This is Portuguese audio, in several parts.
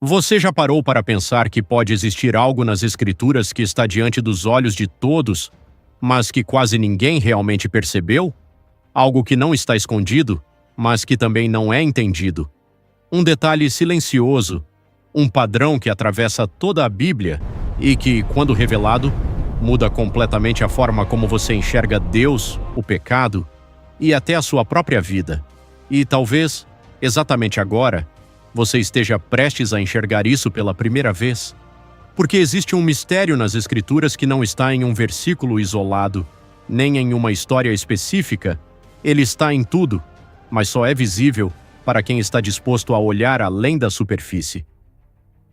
Você já parou para pensar que pode existir algo nas Escrituras que está diante dos olhos de todos, mas que quase ninguém realmente percebeu? Algo que não está escondido, mas que também não é entendido. Um detalhe silencioso, um padrão que atravessa toda a Bíblia e que, quando revelado, muda completamente a forma como você enxerga Deus, o pecado e até a sua própria vida. E talvez, exatamente agora, você esteja prestes a enxergar isso pela primeira vez. Porque existe um mistério nas Escrituras que não está em um versículo isolado, nem em uma história específica. Ele está em tudo, mas só é visível para quem está disposto a olhar além da superfície.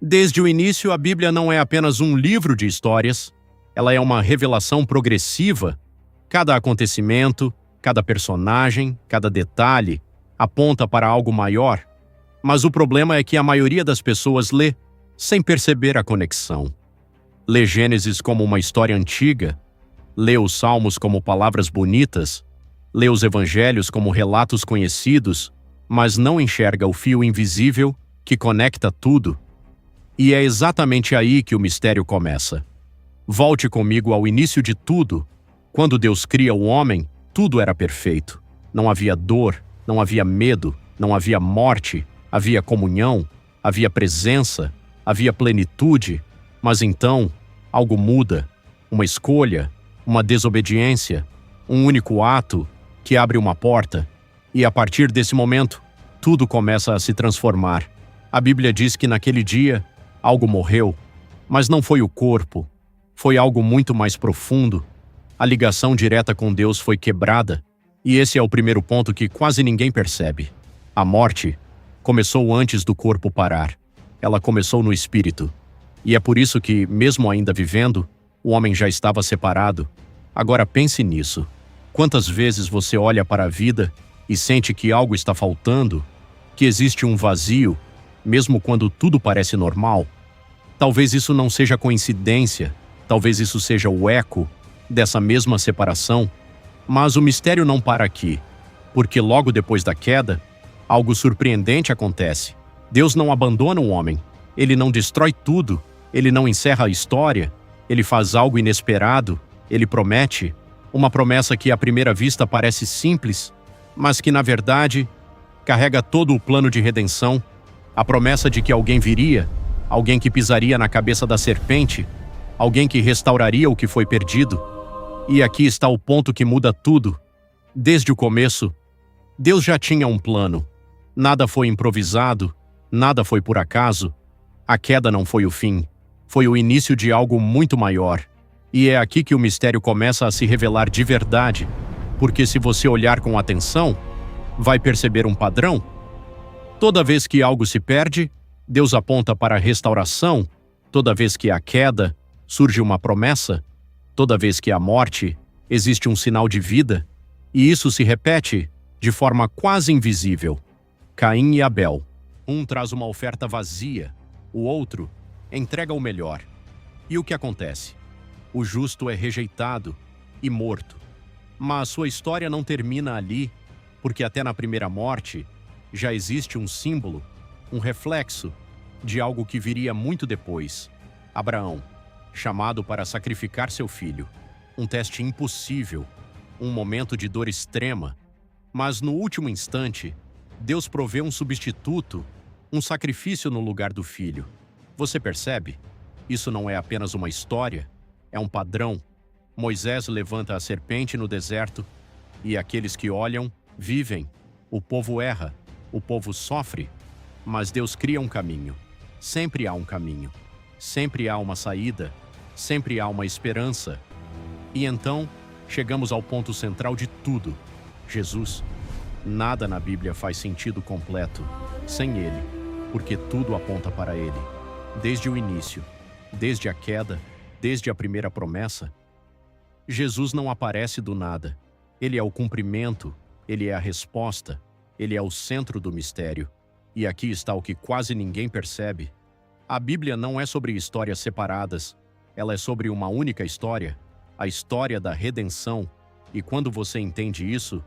Desde o início, a Bíblia não é apenas um livro de histórias, ela é uma revelação progressiva. Cada acontecimento, cada personagem, cada detalhe aponta para algo maior. Mas o problema é que a maioria das pessoas lê sem perceber a conexão. Lê Gênesis como uma história antiga, lê os Salmos como palavras bonitas, lê os Evangelhos como relatos conhecidos, mas não enxerga o fio invisível que conecta tudo. E é exatamente aí que o mistério começa. Volte comigo ao início de tudo. Quando Deus cria o homem, tudo era perfeito. Não havia dor, não havia medo, não havia morte, havia comunhão, havia presença, havia plenitude. Mas então, algo muda. Uma escolha, uma desobediência, um único ato que abre uma porta. E a partir desse momento, tudo começa a se transformar. A Bíblia diz que naquele dia, algo morreu, mas não foi o corpo. Foi algo muito mais profundo. A ligação direta com Deus foi quebrada. E esse é o primeiro ponto que quase ninguém percebe. A morte começou antes do corpo parar. Ela começou no espírito. E é por isso que, mesmo ainda vivendo, o homem já estava separado. Agora pense nisso. Quantas vezes você olha para a vida e sente que algo está faltando, que existe um vazio, mesmo quando tudo parece normal? Talvez isso não seja coincidência, talvez isso seja o eco dessa mesma separação, mas o mistério não para aqui, porque logo depois da queda, algo surpreendente acontece. Deus não abandona o homem, ele não destrói tudo, ele não encerra a história, ele faz algo inesperado, ele promete, uma promessa que à primeira vista parece simples, mas que na verdade carrega todo o plano de redenção, a promessa de que alguém viria, alguém que pisaria na cabeça da serpente, alguém que restauraria o que foi perdido. E aqui está o ponto que muda tudo. Desde o começo, Deus já tinha um plano. Nada foi improvisado, nada foi por acaso. A queda não foi o fim, foi o início de algo muito maior. E é aqui que o mistério começa a se revelar de verdade, porque se você olhar com atenção, vai perceber um padrão. Toda vez que algo se perde, Deus aponta para a restauração. Toda vez que há queda, surge uma promessa. Toda vez que há morte, existe um sinal de vida. E isso se repete de forma quase invisível. Caim e Abel. Um traz uma oferta vazia, o outro entrega o melhor. E o que acontece? O justo é rejeitado e morto. Mas sua história não termina ali, porque até na primeira morte já existe um símbolo, um reflexo de algo que viria muito depois. Abraão, chamado para sacrificar seu filho. Um teste impossível, um momento de dor extrema. Mas no último instante, Deus provê um substituto, um sacrifício no lugar do filho. Você percebe? Isso não é apenas uma história, é um padrão. Moisés levanta a serpente no deserto e aqueles que olham, vivem. O povo erra, o povo sofre, mas Deus cria um caminho. Sempre há um caminho. Sempre há uma saída. Sempre há uma esperança. E então, chegamos ao ponto central de tudo. Jesus. Nada na Bíblia faz sentido completo sem Ele, porque tudo aponta para Ele. Desde o início, desde a queda, desde a primeira promessa, Jesus não aparece do nada. Ele é o cumprimento, Ele é a resposta, Ele é o centro do mistério. E aqui está o que quase ninguém percebe. A Bíblia não é sobre histórias separadas, ela é sobre uma única história, a história da redenção. E quando você entende isso,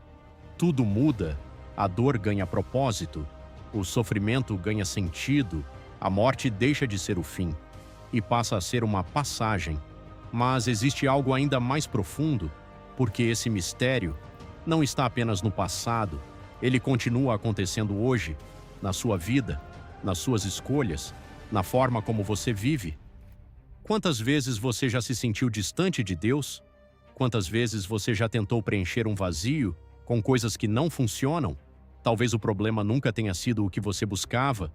tudo muda. A dor ganha propósito, o sofrimento ganha sentido, A morte deixa de ser o fim e passa a ser uma passagem. Mas existe algo ainda mais profundo, porque esse mistério não está apenas no passado, ele continua acontecendo hoje, na sua vida, nas suas escolhas, na forma como você vive. Quantas vezes você já se sentiu distante de Deus? Quantas vezes você já tentou preencher um vazio com coisas que não funcionam? Talvez o problema nunca tenha sido o que você buscava,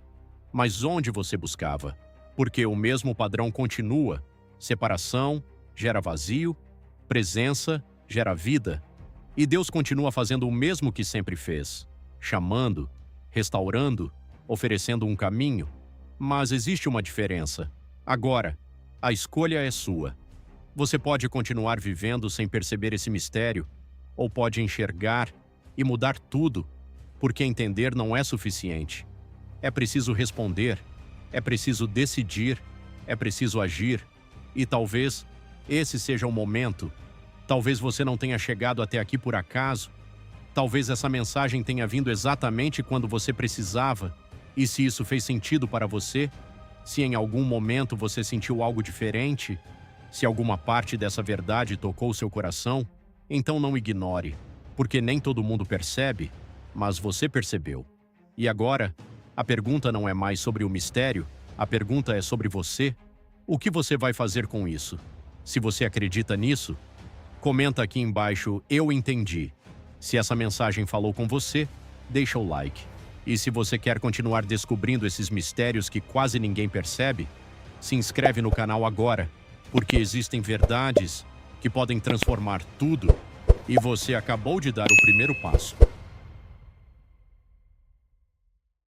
mas onde você buscava? Porque o mesmo padrão continua. Separação gera vazio, presença gera vida. E Deus continua fazendo o mesmo que sempre fez, chamando, restaurando, oferecendo um caminho. Mas existe uma diferença. Agora, a escolha é sua. Você pode continuar vivendo sem perceber esse mistério, ou pode enxergar e mudar tudo, porque entender não é suficiente. É preciso responder, é preciso decidir, é preciso agir. E talvez esse seja o momento. Talvez você não tenha chegado até aqui por acaso. Talvez essa mensagem tenha vindo exatamente quando você precisava. E se isso fez sentido para você, se em algum momento você sentiu algo diferente, se alguma parte dessa verdade tocou seu coração, então não ignore, porque nem todo mundo percebe, mas você percebeu. E agora, a pergunta não é mais sobre o mistério, a pergunta é sobre você. O que você vai fazer com isso? Se você acredita nisso, comenta aqui embaixo "Eu entendi". Se essa mensagem falou com você, deixa o like. E se você quer continuar descobrindo esses mistérios que quase ninguém percebe, se inscreve no canal agora, porque existem verdades que podem transformar tudo, e você acabou de dar o primeiro passo.